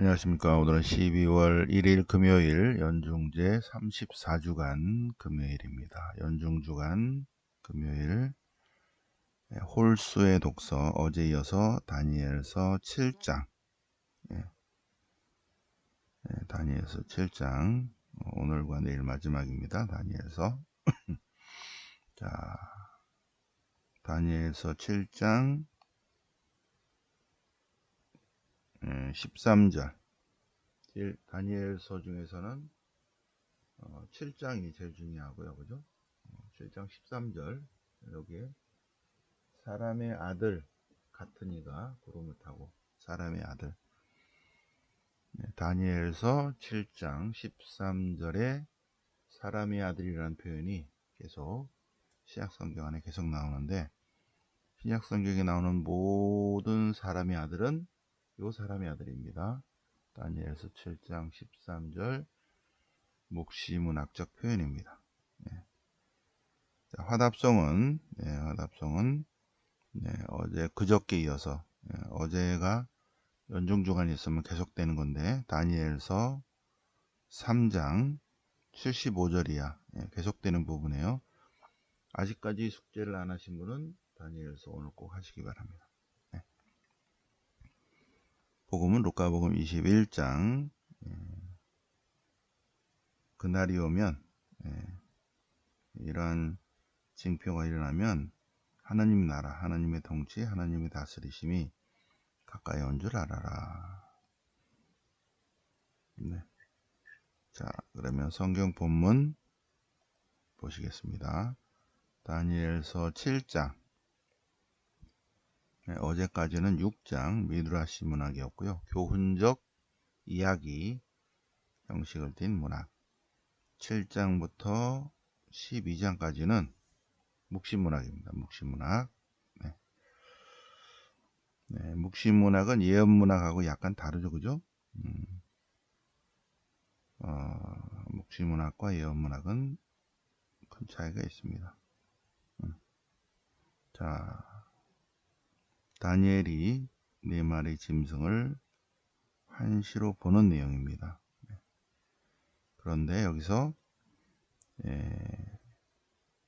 안녕하십니까. 오늘은 12월 1일 금요일 연중제 34주간 금요일입니다. 연중주간 금요일 홀수의 독서 어제 이어서 다니엘서 7장 다니엘서 7장 오늘과 내일 마지막입니다. 다니엘서 자 다니엘서 7장 13절 다니엘서 중에서는 7장이 제일 중요하고요. 그죠? 7장 13절 여기에 사람의 아들 같은 이가 구름을 타고 사람의 아들 다니엘서 7장 13절에 사람의 아들이라는 표현이 계속 신약성경 안에 계속 나오는데 신약성경에 나오는 모든 사람의 아들은 요 사람의 아들입니다. 다니엘서 7장 13절 묵시문학적 표현입니다. 자, 화답성은 어제 그저께 이어서 어제가 연중주간이 있으면 계속되는 건데 다니엘서 3장 75절이야 계속되는 부분이에요. 아직까지 숙제를 안 하신 분은 다니엘서 오늘 꼭 하시기 바랍니다. 복음은 루카복음 21장 그날이 오면 이러한 징표가 일어나면 하나님 나라, 하나님의 통치, 하나님의 다스리심이 가까이 온 줄 알아라. 네. 자, 그러면 성경 본문 보시겠습니다. 다니엘서 7장 어제까지는 6장 미드라시 문학이었고요. 교훈적 이야기 형식을 띤 문학 7장부터 12장까지는 묵시문학입니다. 묵시문학 묵시문학은 예언문학하고 약간 다르죠. 그죠? 묵시문학과 예언문학은 큰 차이가 있습니다. 자, 다니엘이 네 마리 짐승을 한시로 보는 내용입니다. 그런데 여기서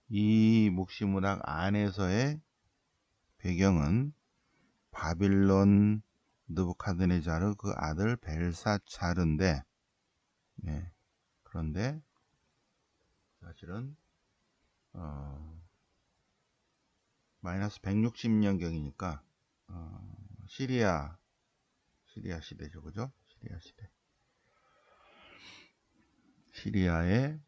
이 묵시문학 안에서의 배경은 바빌론 느부카드네자르 그 아들 벨사차르인데 그런데 사실은 마이너스 160년경이니까 시리아 시대죠. 그죠? 시리아 시대. 시리아의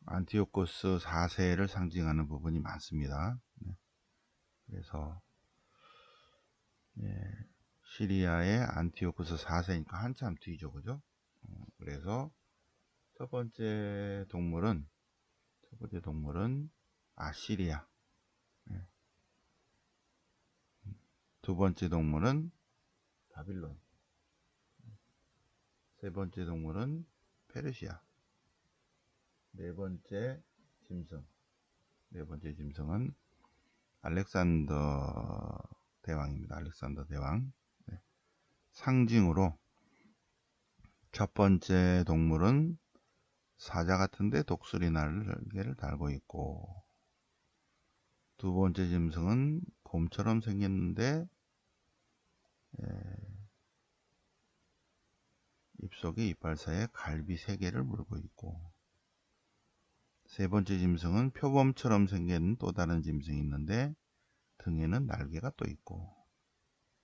안티오코스 4세를 상징하는 부분이 많습니다. 그래서 시리아의 안티오코스 4세니까 한참 뒤죠. 그죠? 그래서 첫 번째 동물은 아시리아. 두 번째 동물은 바빌론. 세 번째 동물은 페르시아. 네 번째 짐승은 알렉산더 대왕입니다. 알렉산더 대왕. 상징으로 첫 번째 동물은 사자 같은데 독수리 날개를 달고 있고, 두 번째 짐승은 곰처럼 생겼는데 입속에 이빨 사이에 갈비 3개를 물고 있고, 세 번째 짐승은 표범처럼 생긴 또 다른 짐승이 있는데 등에는 날개가 또 있고,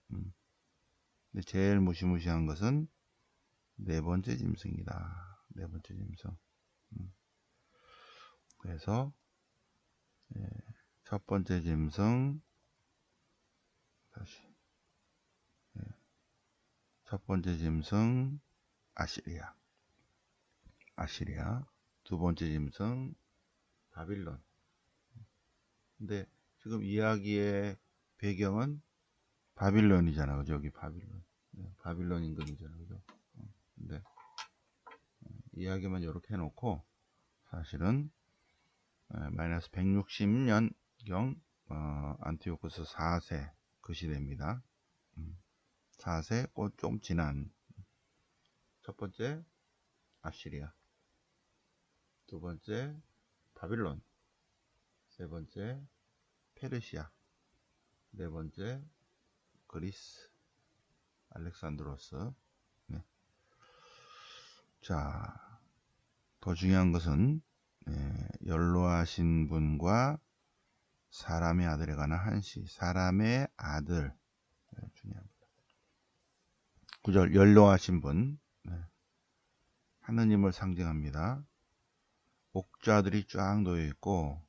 근데 제일 무시무시한 것은 네 번째 짐승이다. 네 번째 짐승. 그래서 첫 번째 짐승 첫 번째 짐승 아시리아. 두 번째 짐승 바빌론. 근데 지금 이야기의 배경은 바빌론이잖아. 그죠? 여기 바빌론 임금이잖아. 그죠? 근데 이야기만 이렇게 해놓고 사실은 마이너스 160년경 안티오코스 4세 그 시대입니다. 4세 꽃 좀 진한. 첫 번째 아시리아, 두 번째 바빌론, 세 번째 페르시아, 네 번째 그리스, 알렉산드로스. 네. 자, 더 중요한 것은 연로하신 분과 사람의 아들에 관한 한시. 사람의 아들, 중요합니다. 9절 연로하신 분, 하느님을 상징합니다. 옥좌들이 쫙 놓여 있고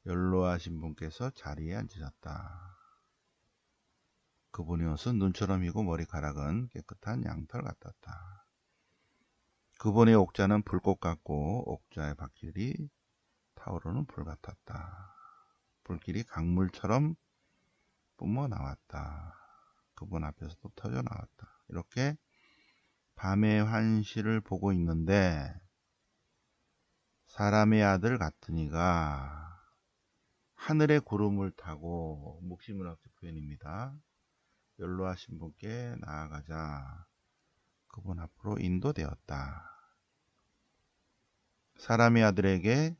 연로하신 분께서 자리에 앉으셨다. 그분의 옷은 눈처럼 희고 머리카락은 깨끗한 양털 같았다. 그분의 옥좌는 불꽃 같고 옥좌의 바퀴들이 타오르는 불 같았다. 불길이 강물처럼 뿜어 나왔다. 그분 앞에서도 터져 나왔다. 이렇게 밤의 환시를 보고 있는데 사람의 아들 같으니가 하늘의 구름을 타고 묵시문학적 표현입니다. 연로하신 분께 나아가자 그분 앞으로 인도되었다. 사람의 아들에게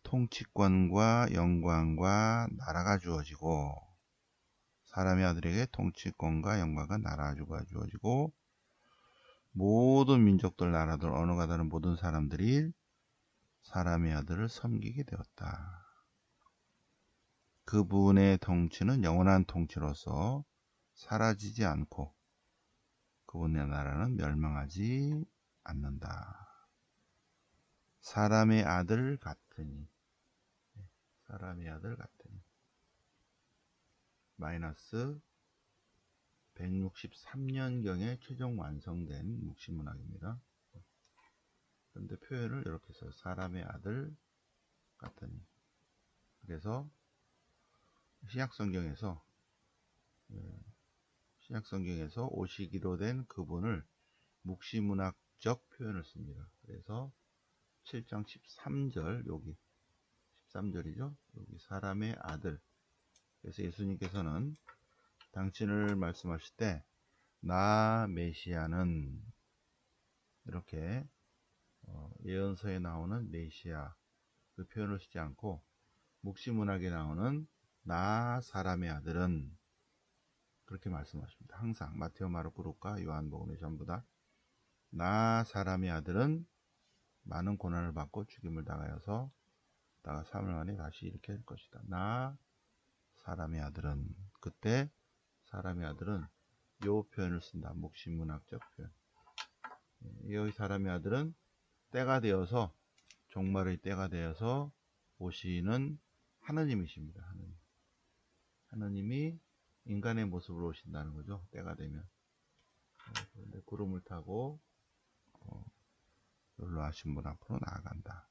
통치권과 영광과 나라가 주어지고 사람의 아들에게 통치권과 영광과 나라가 주어지고 모든 민족들, 나라들, 언어가 다른 모든 사람들이 사람의 아들을 섬기게 되었다. 그분의 통치는 영원한 통치로서 사라지지 않고 그분의 나라는 멸망하지 않는다. 사람의 아들 같으니, 사람의 아들 같으니 마이너스 163년경에 최종 완성된 묵시문학입니다. 그런데 표현을 이렇게 써요. 사람의 아들 같으니. 그래서 신약성경에서 오시기로 된 그분을 묵시문학적 표현을 씁니다. 그래서 7장 13절, 여기 13절이죠. 여기 사람의 아들. 그래서 예수님께서는 당신을 말씀하실 때 나 메시아는 이렇게 예언서에 나오는 메시아 그 표현을 쓰지 않고 묵시문학에 나오는 나 사람의 아들은 그렇게 말씀하십니다. 항상 마테오, 마르코, 루카, 요한복음에 전부 다 나 사람의 아들은 많은 고난을 받고 죽임을 당하여서 다가 3일 만에 다시 일으킬 것이다. 나 사람의 아들은, 그때 사람의 아들은 요 표현을 쓴다. 묵시문학적 표현. 여기 사람의 아들은 때가 되어서, 종말의 때가 되어서 오시는 하느님이십니다. 하느님이 인간의 모습으로 오신다는 거죠. 때가 되면. 그런데 구름을 타고 연로하신 분 앞으로 나아간다.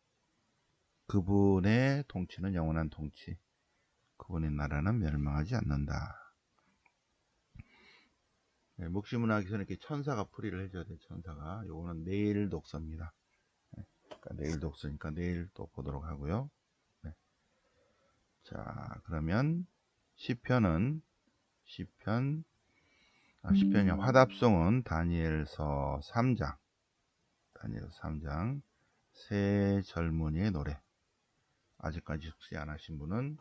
그분의 통치는 영원한 통치. 그분의 나라는 멸망하지 않는다. 묵시문학에서는 이렇게 천사가 풀이를 해줘야 돼요. 천사가. 요거는 내일 독서입니다. 그러니까 내일 독서니까 내일 또 보도록 하고요. 네. 자, 그러면 시편이 화답송은 다니엘서 3장. 새 젊은이의 노래. 아직까지 숙지 안 하신 분은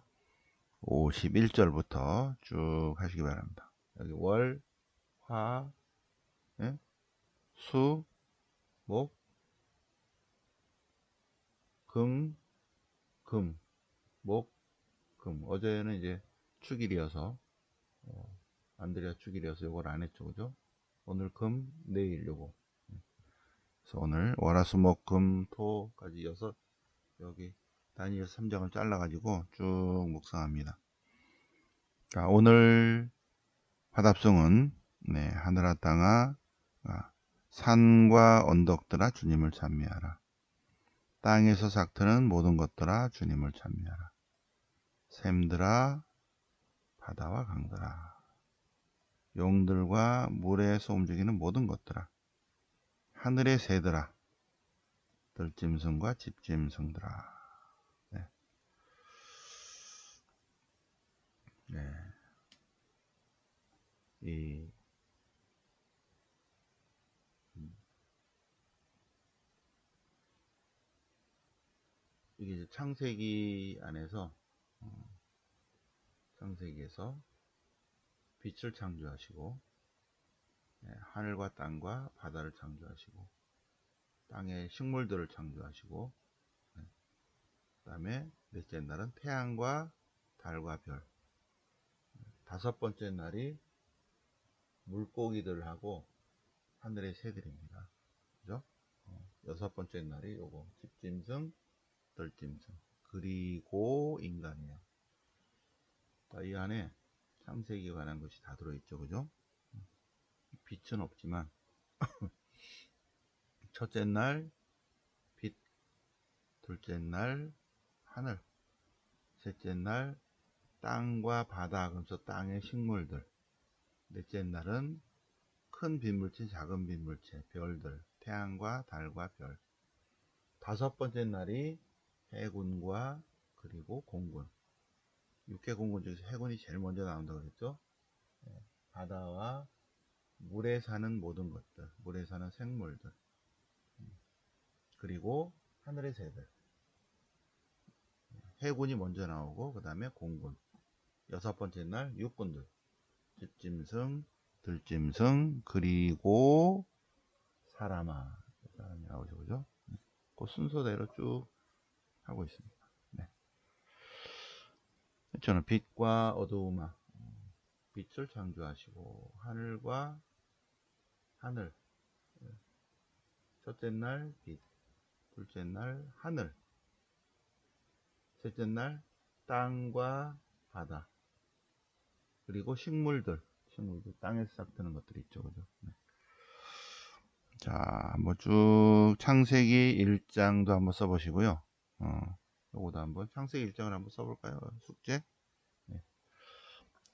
51절부터 쭉 하시기 바랍니다. 여기 월, 화, 수, 목, 금, 목, 금. 어제는 이제 축일이어서 안드레아 축일이어서 요걸 안 했죠, 그죠? 오늘 금, 내일 요거. 그래서 오늘 월화수목금토까지 이어서 여기 다니엘 3장을 잘라가지고 쭉 묵상합니다. 자, 오늘 화답송은 하늘아 땅아 산과 언덕들아 주님을 찬미하라. 땅에서 삭트는 모든 것들아 주님을 찬미하라. 샘들아 바다와 강들아 용들과 물에서 움직이는 모든 것들아 하늘의 새들아 들짐승과 집짐승들아. 네. 이 이게 이제 창세기 안에서 창세기에서 빛을 창조하시고, 하늘과 땅과 바다를 창조하시고, 땅의 식물들을 창조하시고, 그 다음에 넷째 날은 태양과 달과 별, 다섯 번째 날이 물고기들하고 하늘의 새들입니다. 그죠? 여섯 번째 날이 요거 집짐승, 들짐승, 그리고 인간이에요. 이 안에 창세기에 관한 것이 다 들어있죠. 그죠? 빛은 없지만 첫째 날 빛, 둘째 날 하늘, 셋째 날 땅과 바다, 그래서 땅의 식물들, 넷째 날은 큰 빛물체, 작은 빛물체, 별들, 태양과 달과 별, 다섯 번째 날이 해군과 그리고 공군, 육해공군 중에서 해군이 제일 먼저 나온다고 그랬죠. 바다와 물에 사는 모든 것들, 물에 사는 생물들, 그리고 하늘의 새들, 해군이 먼저 나오고 그 다음에 공군, 여섯 번째 날 육군들, 집짐승, 들짐승, 그리고 사람이 나오죠. 그죠? 그 순서대로 쭉 하고 있습니다. 네. 저는 빛과 어두움아, 빛을 창조하시고 하늘과 하늘, 첫째 날 빛, 둘째 날 하늘, 셋째 날 땅과 바다, 그리고 식물들 땅에서 싹 트는 것들이 있죠. 그죠? 네. 자, 한번 쭉 창세기 1장도 한번 써보시고요. 요거도 한번 창세기 1장을 한번 써볼까요? 숙제. 네.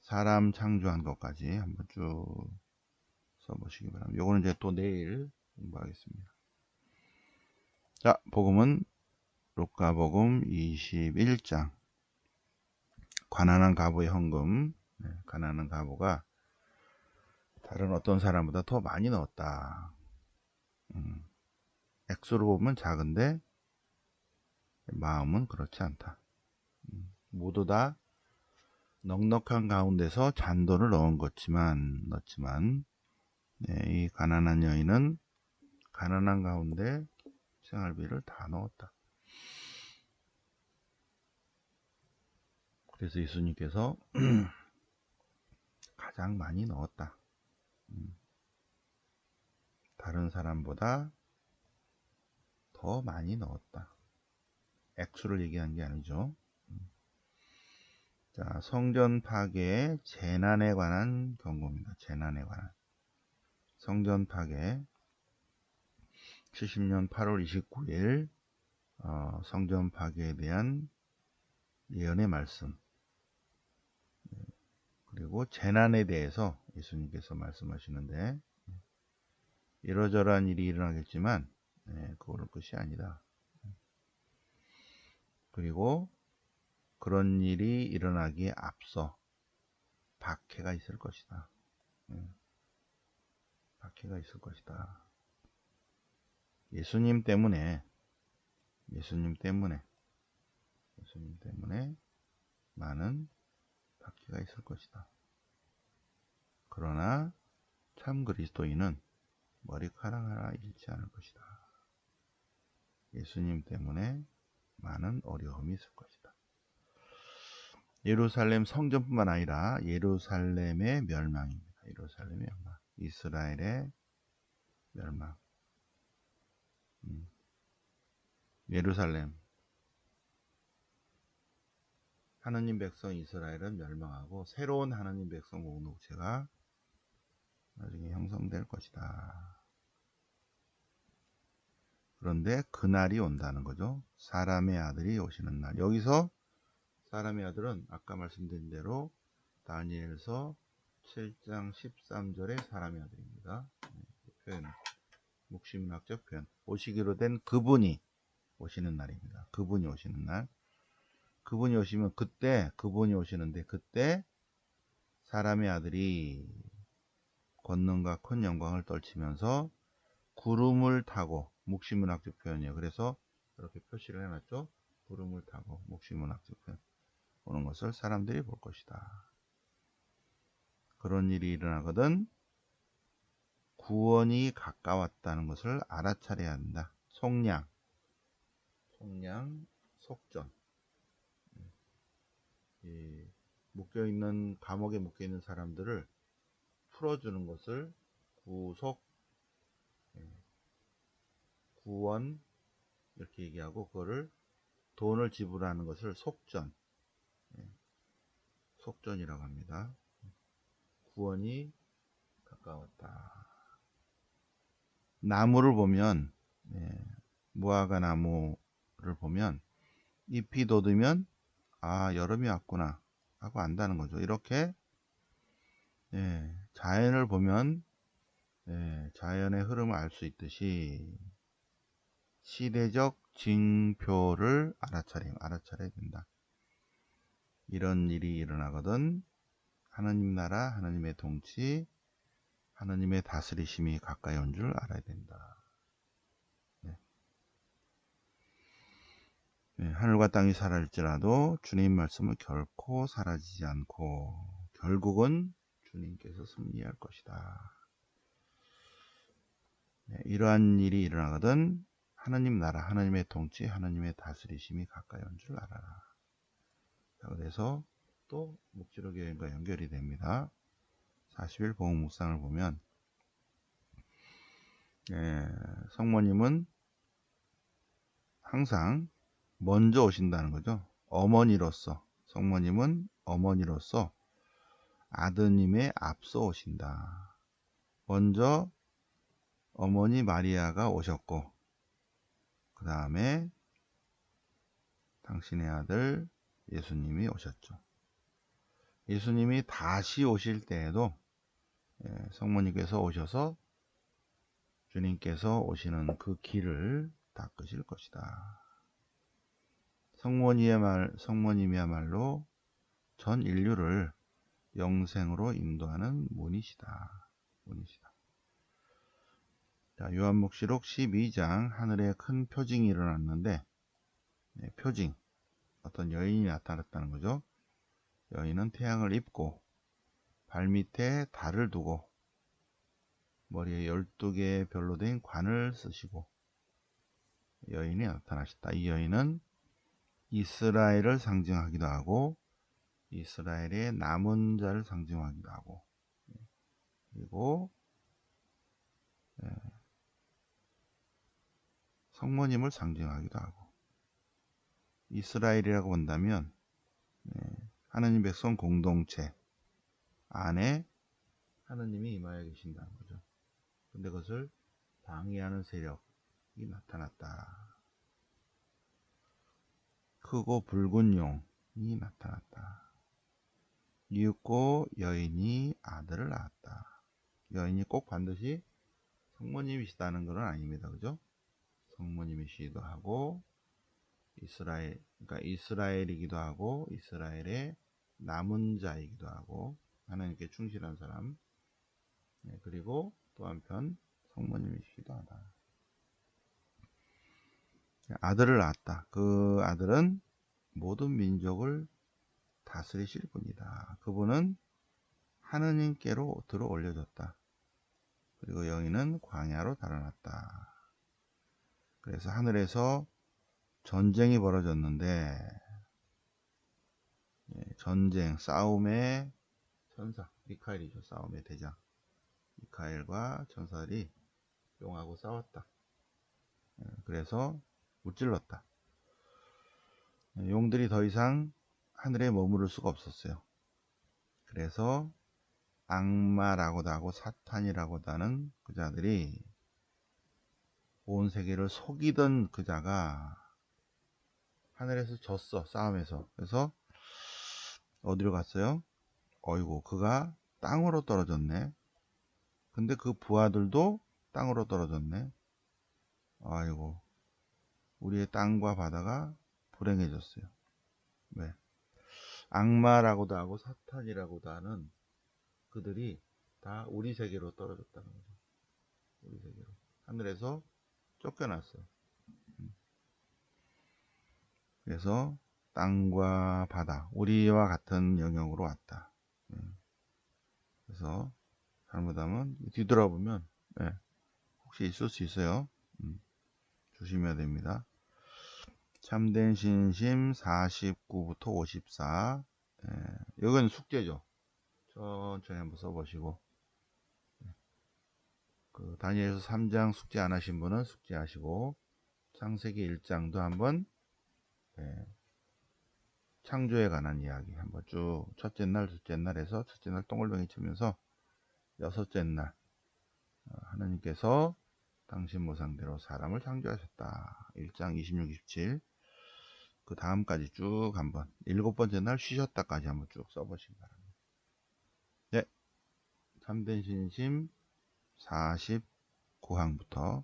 사람 창조한 것까지 한번 쭉 써보시기 바랍니다. 요거는 이제 또 내일 공부하겠습니다. 자, 복음은 루카복음 21장. 가난한 과부의 헌금. 가난한 과부가 다른 어떤 사람보다 더 많이 넣었다. 액수로 보면 작은데 마음은 그렇지 않다. 모두 다 넉넉한 가운데서 잔돈을 넣었지만 이 가난한 여인은 가난한 가운데 생활비를 다 넣었다. 그래서 예수님께서 가장 많이 넣었다. 다른 사람보다 더 많이 넣었다. 액수를 얘기한 게 아니죠. 자, 성전 파괴 재난에 관한 경고입니다. 재난에 관한. 성전 파괴 70년 8월 29일 성전 파괴에 대한 예언의 말씀, 그리고 재난에 대해서 예수님께서 말씀하시는데, 이러저러한 일이 일어나겠지만 그거는 끝이 아니다. 그리고 그런 일이 일어나기에 앞서 박해가 있을 것이다. 박해가 있을 것이다. 예수님 때문에 많은 박해가 있을 것이다. 그러나 참 그리스도인은 머리카락 하나 잃지 않을 것이다. 예수님 때문에 많은 어려움이 있을 것이다. 예루살렘 성전뿐만 아니라 예루살렘의 멸망입니다. 예루살렘의 멸망, 이스라엘의 멸망. 예루살렘, 하느님 백성 이스라엘은 멸망하고 새로운 하느님 백성 공동체가 나중에 형성될 것이다. 그런데 그날이 온다는 거죠. 사람의 아들이 오시는 날. 여기서 사람의 아들은 아까 말씀드린 대로 다니엘서 7장 13절의 사람의 아들입니다. 표현, 묵시문학적 표현. 오시기로 된 그분이 오시는 날입니다. 그분이 오시는 날. 그분이 오시면 그분이 오시는데 그때 사람의 아들이 권능과 큰 영광을 떨치면서 구름을 타고, 묵시문학적 표현이에요. 그래서 이렇게 표시를 해놨죠. 구름을 타고 묵시문학적편 오는 것을 사람들이 볼 것이다. 그런 일이 일어나거든 구원이 가까웠다는 것을 알아차려야 한다. 속량, 속전. 이 묶여있는 감옥에 묶여있는 사람들을 풀어주는 것을 구속, 구원 이렇게 얘기하고 그거를 돈을 지불하는 것을 속전, 속전이라고 합니다. 구원이 가까웠다. 나무를 보면 무화과 나무를 보면 잎이 돋으면 아 여름이 왔구나 하고 안다는 거죠. 이렇게 자연을 보면 자연의 흐름을 알 수 있듯이 시대적 징표를 알아차려야 된다. 이런 일이 일어나거든 하나님 나라, 하나님의 통치, 하나님의 다스리심이 가까이 온 줄 알아야 된다. 하늘과 땅이 사라질지라도 주님 말씀은 결코 사라지지 않고 결국은 주님께서 승리할 것이다. 이러한 일이 일어나거든 하나님 나라, 하나님의 통치, 하나님의 다스리심이 가까이 온 줄 알아라. 그래서 또 묵시록 여행과 연결이 됩니다. 40일 봉헌 묵상을 보면 성모님은 항상 먼저 오신다는 거죠. 어머니로서 성모님은 어머니로서 아드님의 앞서 오신다. 먼저 어머니 마리아가 오셨고 그 다음에 당신의 아들 예수님이 오셨죠. 예수님이 다시 오실 때에도 성모님께서 오셔서 주님께서 오시는 그 길을 닦으실 것이다. 성모님이야말로 전 인류를 영생으로 인도하는 문이시다. 자, 요한묵시록 12장 하늘에 큰 표징이 일어났는데 표징, 어떤 여인이 나타났다는 거죠. 여인은 태양을 입고 발밑에 달을 두고 머리에 12개의 별로 된 관을 쓰시고 여인이 나타나셨다. 이 여인은 이스라엘을 상징하기도 하고 이스라엘의 남은 자를 상징하기도 하고 그리고 성모님을 상징하기도 하고 이스라엘이라고 본다면 하나님 백성 공동체 안에 하나님이 임하여 계신다는 거죠. 근데 그것을 방해하는 세력이 나타났다. 크고 붉은 용이 나타났다. 이윽고 여인이 아들을 낳았다. 여인이 꼭 반드시 성모님이시다는 건 아닙니다. 그죠? 성모님이시기도 하고 그러니까 이스라엘이기도 하고 이스라엘의 남은 자이기도 하고 하나님께 충실한 사람 그리고 또 한편 성모님이시기도 하다. 아들을 낳았다. 그 아들은 모든 민족을 다스리실 분이다. 그분은 하느님께로 들어 올려졌다. 그리고 여인은 광야로 달아났다. 그래서 하늘에서 전쟁이 벌어졌는데 전쟁, 싸움의 천사, 미카엘이죠. 싸움의 대장. 미카엘과 천사들이 용하고 싸웠다. 그래서 무찔렀다. 용들이 더 이상 하늘에 머무를 수가 없었어요. 그래서 악마라고도 하고 사탄이라고도 하는 그 자들이 온 세계를 속이던 그 자가 하늘에서 졌어. 싸움에서. 그래서 어디로 갔어요? 어이구 그가 땅으로 떨어졌네. 근데 그 부하들도 땅으로 떨어졌네. 아이고 우리의 땅과 바다가 불행해졌어요. 왜? 악마라고도 하고 사탄이라고도 하는 그들이 다 우리 세계로 떨어졌다는 거죠. 우리 세계로. 하늘에서 쫓겨났어요. 그래서 땅과 바다, 우리와 같은 영역으로 왔다. 그래서 잘못하면 뒤돌아보면 혹시 있을 수 있어요. 조심해야 됩니다. 참된 신심 49부터 54. 이건 숙제죠. 천천히 한번 써보시고, 그 다니엘서 3장 숙제 안 하신 분은 숙제하시고, 창세기 1장도 한번 창조에 관한 이야기 한번 쭉 첫째 날, 둘째 날 해서 첫째 날 동글뱅이 치면서 여섯째 날 하나님께서 당신 모상대로 사람을 창조하셨다. 1장 26, 27. 그 다음까지 쭉 한번 7번째 날 쉬셨다까지 한번 쭉 써보시기 바랍니다. 네, 참된 신심 49항부터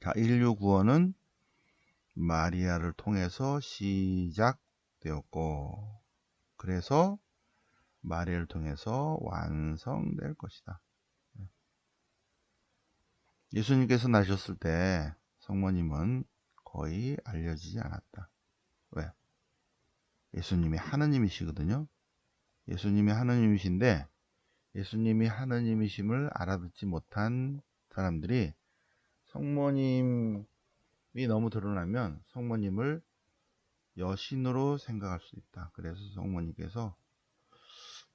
자, 인류 구원은 마리아를 통해서 시작되었고 그래서 마리아를 통해서 완성될 것이다. 예수님께서 나셨을 때 성모님은 거의 알려지지 않았다. 왜? 예수님이 하느님이시거든요. 예수님이 하느님이신데 예수님이 하느님이심을 알아듣지 못한 사람들이 성모님이 너무 드러나면 성모님을 여신으로 생각할 수 있다. 그래서 성모님께서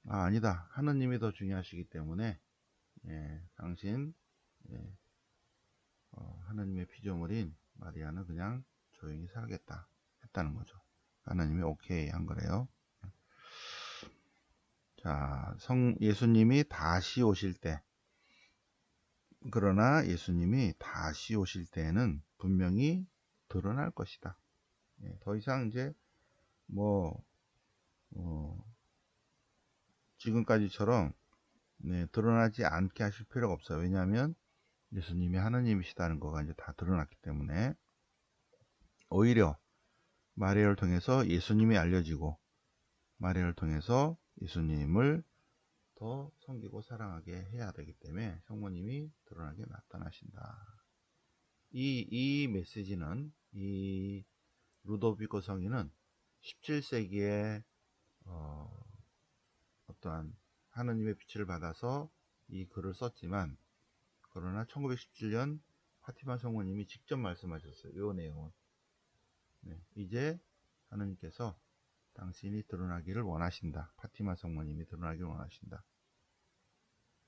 아니다. 하느님이 더 중요하시기 때문에 당신 하느님의 피조물인 마리아는 그냥 조용히 살겠다 했다는 거죠. 하느님이 오케이 한 거래요. 자, 예수님이 다시 오실 때, 그러나 예수님이 다시 오실 때에는 분명히 드러날 것이다. 더 이상 이제 지금까지처럼 드러나지 않게 하실 필요가 없어요. 왜냐하면 예수님이 하느님이시다는 거가 이제 다 드러났기 때문에 오히려 마리아를 통해서 예수님이 알려지고 마리아를 통해서 예수님을 더 섬기고 사랑하게 해야 되기 때문에 성모님이 드러나게 나타나신다. 이 메시지는 이 루도비코 성인은 17세기에 어떠한 하느님의 빛을 받아서 이 글을 썼지만 그러나 1917년 파티마 성모님이 직접 말씀하셨어요. 이 내용은 이제 하느님께서 당신이 드러나기를 원하신다. 파티마 성모님이 드러나기를 원하신다.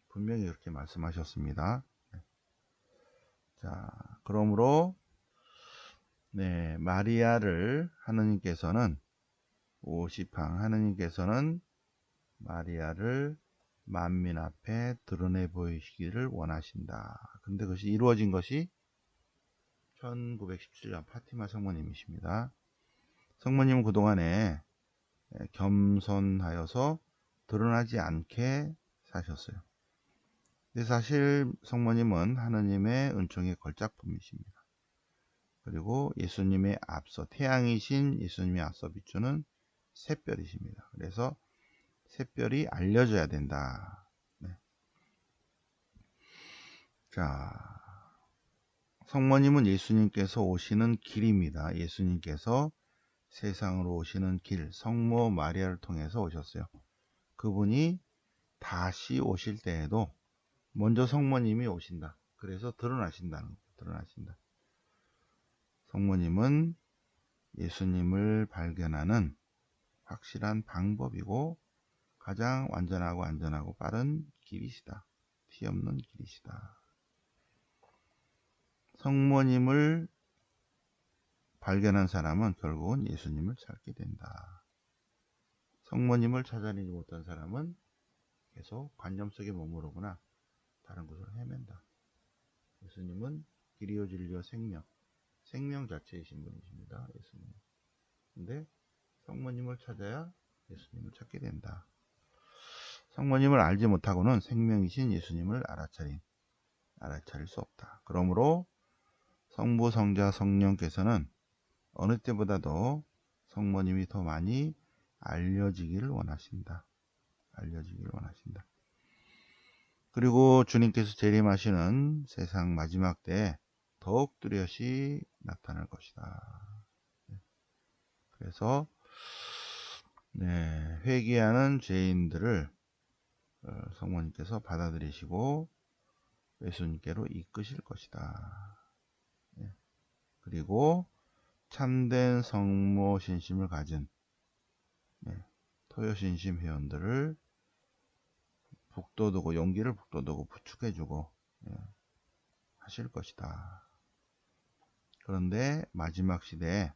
분명히 그렇게 말씀하셨습니다. 자, 그러므로 마리아를 하느님께서는 50항 하느님께서는 마리아를 만민 앞에 드러내 보이시기를 원하신다. 근데 그것이 이루어진 것이 1917년 파티마 성모님이십니다. 성모님은 그동안에 겸손하여서 드러나지 않게 사셨어요. 근데 사실 성모님은 하느님의 은총의 걸작품이십니다. 그리고 예수님의 앞서 태양이신 예수님의 앞서 비추는 샛별이십니다. 그래서 샛별이 알려져야 된다. 자, 성모님은 예수님께서 오시는 길입니다. 예수님께서 세상으로 오시는 길, 성모 마리아를 통해서 오셨어요. 그분이 다시 오실 때에도 먼저 성모님이 오신다. 그래서 드러나신다는 거예요. 드러나신다. 성모님은 예수님을 발견하는 확실한 방법이고 가장 완전하고 안전하고 빠른 길이시다. 티 없는 길이시다. 성모님을 발견한 사람은 결국은 예수님을 찾게 된다. 성모님을 찾아내지 못한 사람은 계속 관념 속에 머무르거나 다른 곳을 헤맨다. 예수님은 길이요 진리요 생명 자체이신 분이십니다. 예수님. 근데 성모님을 찾아야 예수님을 찾게 된다. 성모님을 알지 못하고는 생명이신 예수님을 알아차릴 수 없다. 그러므로 성부, 성자, 성령께서는 어느 때보다도 성모님이 더 많이 알려지기를 원하신다. 알려지기를 원하신다. 그리고 주님께서 재림하시는 세상 마지막 때에 더욱 뚜렷이 나타날 것이다. 그래서 회개하는 죄인들을 성모님께서 받아들이시고 예수님께로 이끄실 것이다. 그리고 참된 성모 신심을 가진 토요신심 회원들을 북돋우고 용기를 북돋우고 부축해주고 하실 것이다. 그런데 마지막 시대에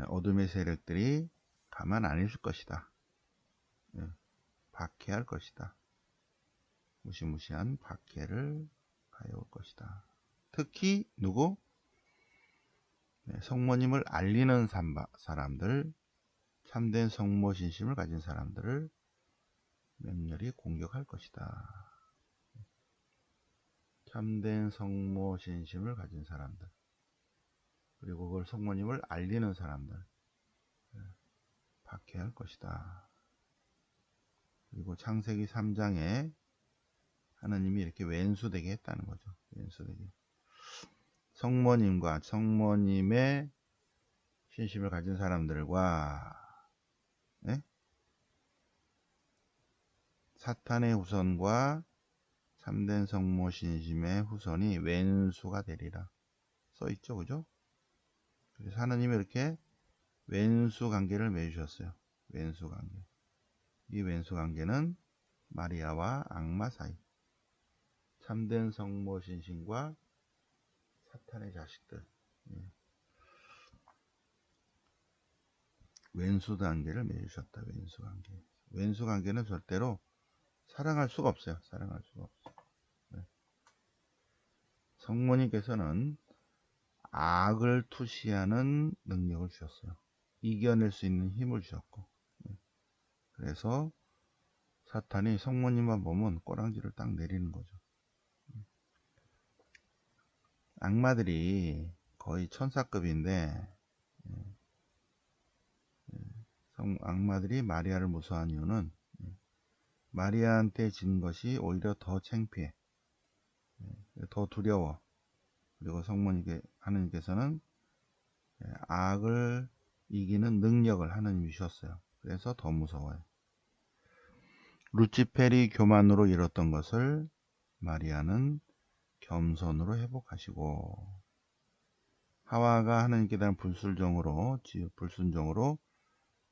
어둠의 세력들이 가만 안 있을 것이다. 박해할 것이다. 무시무시한 박해를 가해올 것이다. 특히 누구? 성모님을 알리는 사람들, 참된 성모 신심을 가진 사람들을 맹렬히 공격할 것이다. 참된 성모 신심을 가진 사람들, 그리고 그걸 성모님을 알리는 사람들 박해할 것이다. 그리고 창세기 3장에 하나님이 이렇게 왼수되게 했다는 거죠. 왼수되게. 성모님과 성모님의 신심을 가진 사람들과 사탄의 후손과 참된 성모 신심의 후손이 왼수가 되리라 써있죠. 그죠? 그래서 하나님이 이렇게 왼수 관계를 맺으셨어요. 왼수 관계. 이 왼수 관계는 마리아와 악마 사이, 참된 성모 신심과 사탄의 자식들, 왼수 관계를 맺으셨다. 왼수 관계. 왼수 관계는 절대로 사랑할 수가 없어요. 사랑할 수가 없어요. 성모님께서는 악을 투시하는 능력을 주셨어요. 이겨낼 수 있는 힘을 주셨고, 그래서 사탄이 성모님만 보면 꼬랑지를 딱 내리는 거죠. 악마들이 거의 천사급인데 악마들이 마리아를 무서워한 이유는 마리아한테 진 것이 오히려 더 창피해, 더 두려워. 그리고 하나님께서는 악을 이기는 능력을 하나님이 주셨어요. 그래서 더 무서워요. 루치페리 교만으로 이뤘던 것을 마리아는 겸손으로 회복하시고, 하와가 하나님께 대한 불순종으로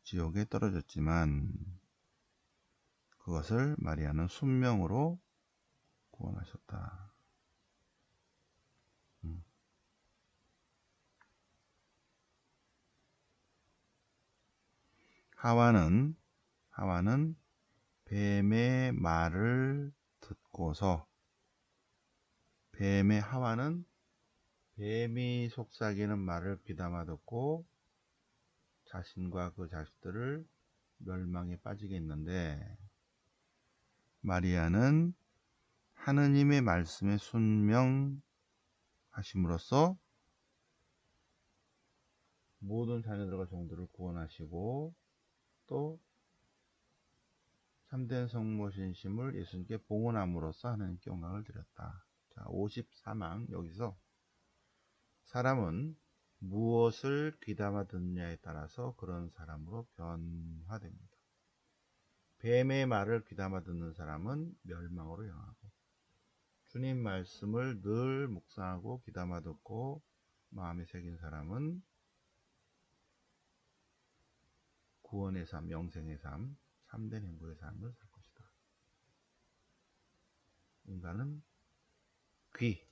지옥에 떨어졌지만 그것을 마리아는 순명으로 구원하셨다. 하와는 뱀의 말을 듣고서, 하와는 뱀이 속삭이는 말을 귀담아 듣고 자신과 그 자식들을 멸망에 빠지게 했는데, 마리아는 하느님의 말씀에 순명하심으로써 모든 자녀들과 종들을 구원하시고 또 참된 성모 신심을 예수님께 봉헌함으로써 하나님께 영광을 드렸다. 자, 54망. 여기서 사람은 무엇을 귀담아 듣느냐에 따라서 그런 사람으로 변화됩니다. 뱀의 말을 귀담아 듣는 사람은 멸망으로 향하고, 주님 말씀을 늘 묵상하고 귀담아 듣고 마음에 새긴 사람은 구원의 삶, 영생의 삶, 참된 행복의 삶을 살 것이다. 인간은 귀,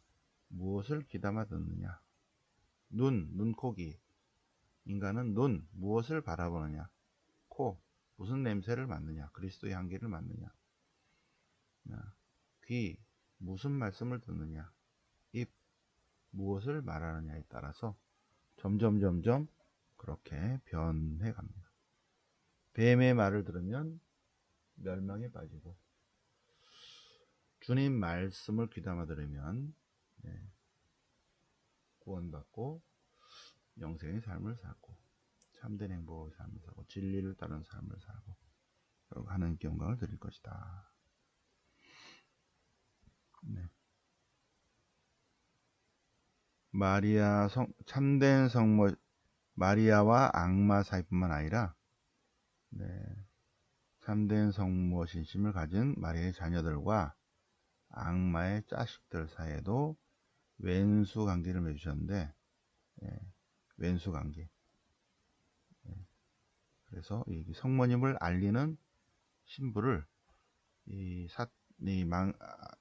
무엇을 귀담아 듣느냐. 눈, 코, 귀. 인간은 눈, 무엇을 바라보느냐. 코, 무슨 냄새를 맡느냐. 그리스도의 향기를 맡느냐. 귀, 무슨 말씀을 듣느냐. 입, 무엇을 말하느냐에 따라서 점점 그렇게 변해 갑니다. 뱀의 말을 들으면 멸망에 빠지고, 주님 말씀을 귀담아 들으면 구원받고 영생의 삶을 살고 참된 행복의 삶을 살고 진리를 따르는 삶을 살고 하나님께 영광을 드릴 것이다. 마리아 참된 성모 마리아와 악마 사이뿐만 아니라 참된 성모 신심을 가진 마리아의 자녀들과 악마의 자식들 사이에도 왼수 관계를 맺으셨는데, 왼수 관계. 그래서 이 성모님을 알리는 신부를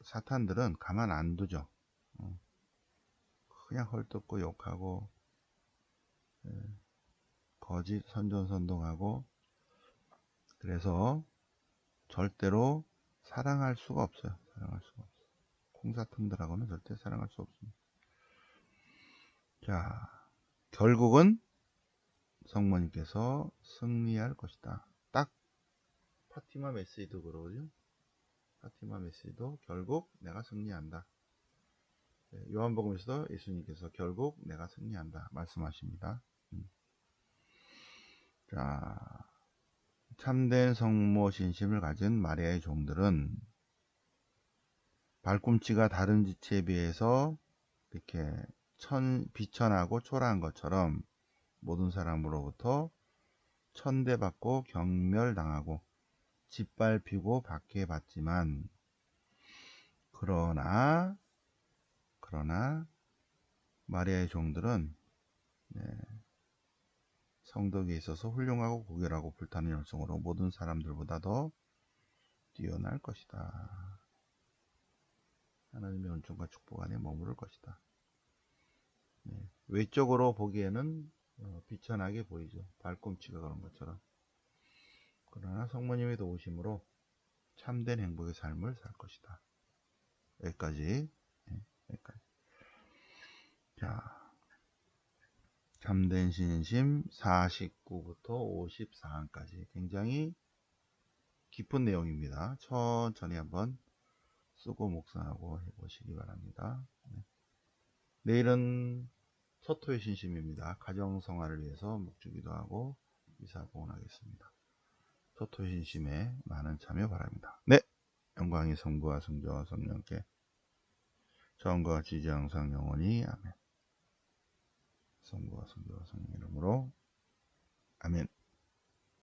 사탄들은 가만 안 두죠. 그냥 헐뜯고 욕하고 거짓 선전선동하고, 그래서 절대로 사랑할 수가 없어요. 사랑할 수가 없어요. 콩사탕들하고는 절대 사랑할 수 없습니다. 자, 결국은 성모님께서 승리할 것이다. 딱 파티마 메시도 그러죠. 파티마 메시도 결국 내가 승리한다. 요한복음에서도 예수님께서 결국 내가 승리한다 말씀하십니다. 자, 참된 성모 신심을 가진 마리아의 종들은 발꿈치가 다른 지체에 비해서 이렇게 비천하고 초라한 것처럼 모든 사람으로부터 천대받고 경멸당하고 짓밟히고 박해받지만, 그러나 마리아의 종들은 성덕에 있어서 훌륭하고 고결하고 불타는 열성으로 모든 사람들보다 더 뛰어날 것이다. 하나님의 은총과 축복 안에 머무를 것이다. 외적으로 보기에는 비천하게 보이죠. 발꿈치가 그런 것처럼. 그러나 성모님의 도우심으로 참된 행복의 삶을 살 것이다. 여기까지. 여기까지. 자, 참된 신심 49부터 54항까지 굉장히 깊은 내용입니다. 천천히 한번 쓰고 묵상하고 해보시기 바랍니다. 내일은 첫토의 신심입니다. 가정성화를 위해서 묵주기도 하고 미사공헌하겠습니다. 첫토의 신심에 많은 참여 바랍니다. 네, 영광이 성부와 성자와 성령께 처음과 지지 항상 영원히 아멘. 성부와 성자와 성령 이름으로 아멘.